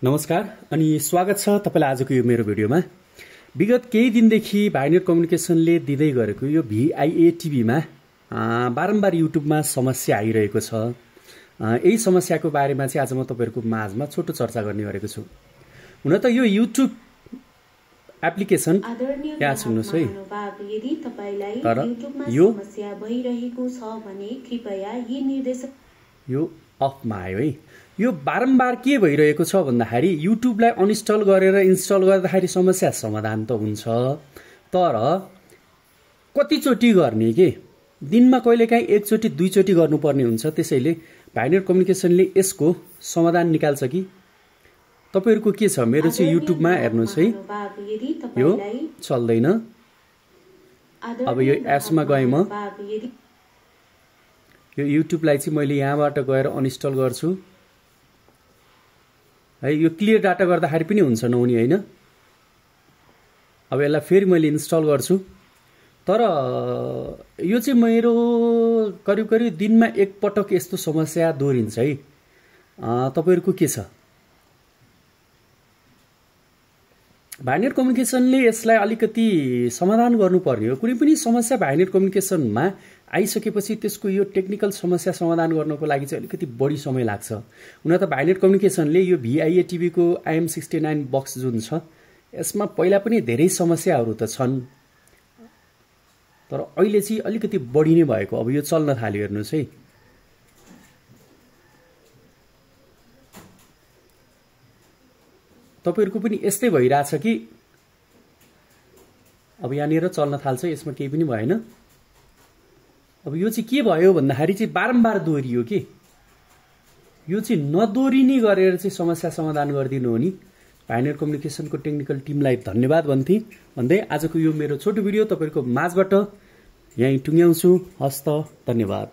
नमस्कार अनि स्वागत छ तपाईलाई आजको यो मेरो भिडियोमा। विगत केही दिनदेखि भाइनेट कम्युनिकेसनले दिँदै गरेको यो VIA टिभीमा बारम्बार युट्युबमा समस्या आइरहेको छ। यही समस्याको बारेमा चाहिँ आज म तपाईहरुको माझमा छोटो चर्चा गर्ने गरेको छु। हुन त यो युट्युब एप्लिकेसन यहाँ सुन्नुस् है, यदि तपाईलाई तर युट्युबमा यो समस्या भइरहेको छ भने कृपया यी निर्देशक यो अफमा आयो है। यो बारम्बार के भइरहेको छ भन्दाखेरि युट्युबलाई अनइन्स्टल गरेर इन्स्टल गर्दाखेरि समस्या समाधान त हुन्छ, तर कतिचोटी गर्ने के दिनमा कहिलेकाहीँ एकचोटी दुईचोटी गर्नुपर्ने हुन्छ। त्यसैले भाइनेट कम्युनिकेसनले यसको समाधान निकाल्छ कि तपाईहरुको के छ? मेरो चाहिँ युट्युबमा हेर्नुस् है, यो चल्दैन। अब यो एप्समा गए म यो युट्युबलाई चाहिँ मैले यहाँबाट गएर अनइन्स्टल गर्छु है। यो क्लियर डाटा गर्दाखेरि पनि हुन्छ नहुने हैन। अब यसलाई फेरि मैले इन्स्टल गर्छु, तर यो चाहिँ मेरो करिब करिब दिनमा एक पटक यस्तो समस्या दोहोरिन्छ है। तपाईहरुको के छ? भाइनेट कम्युनिकेसनले यसलाई अलिकति समाधान गर्नुपर्ने हो। कुनै पनि समस्या भाइनेट कम्युनिकेसनमा आइसकेपछि त्यसको यो टेक्निकल समस्या समाधान गर्नको लागि चाहिँ अलिकति बढी समय लाग्छ। हुन त भाइनेट कम्युनिकेसनले यो VIA टिभीको IM69 बक्स जुन छ यसमा पहिला पनि धेरै समस्याहरू त छन्, तर अहिले चाहिँ अलिकति बढी नै भएको। अब यो चल्न थाल्यो, हेर्नुस् है। तपाईहरुको पनि यस्तै भइराछ कि? अब यहाँनिर चल्न थाल्छ, यसमा केही पनि भएन। अब यो चाहिँ के भयो भन्दाखेरि चाहिँ बारम्बार दोहोरियो के। यो चाहिँ नदोहोरिने गरेर चाहिँ समस्या समाधान गरिदिनु हो नि। भाइनेट कम्युनिकेसनको टेक्निकल टिमलाई धन्यवाद भन्दै आजको यो मेरो छोटो भिडियो तपाईहरुको माझबाट यही टुङ्ग्याउँछु। हस्त, धन्यवाद।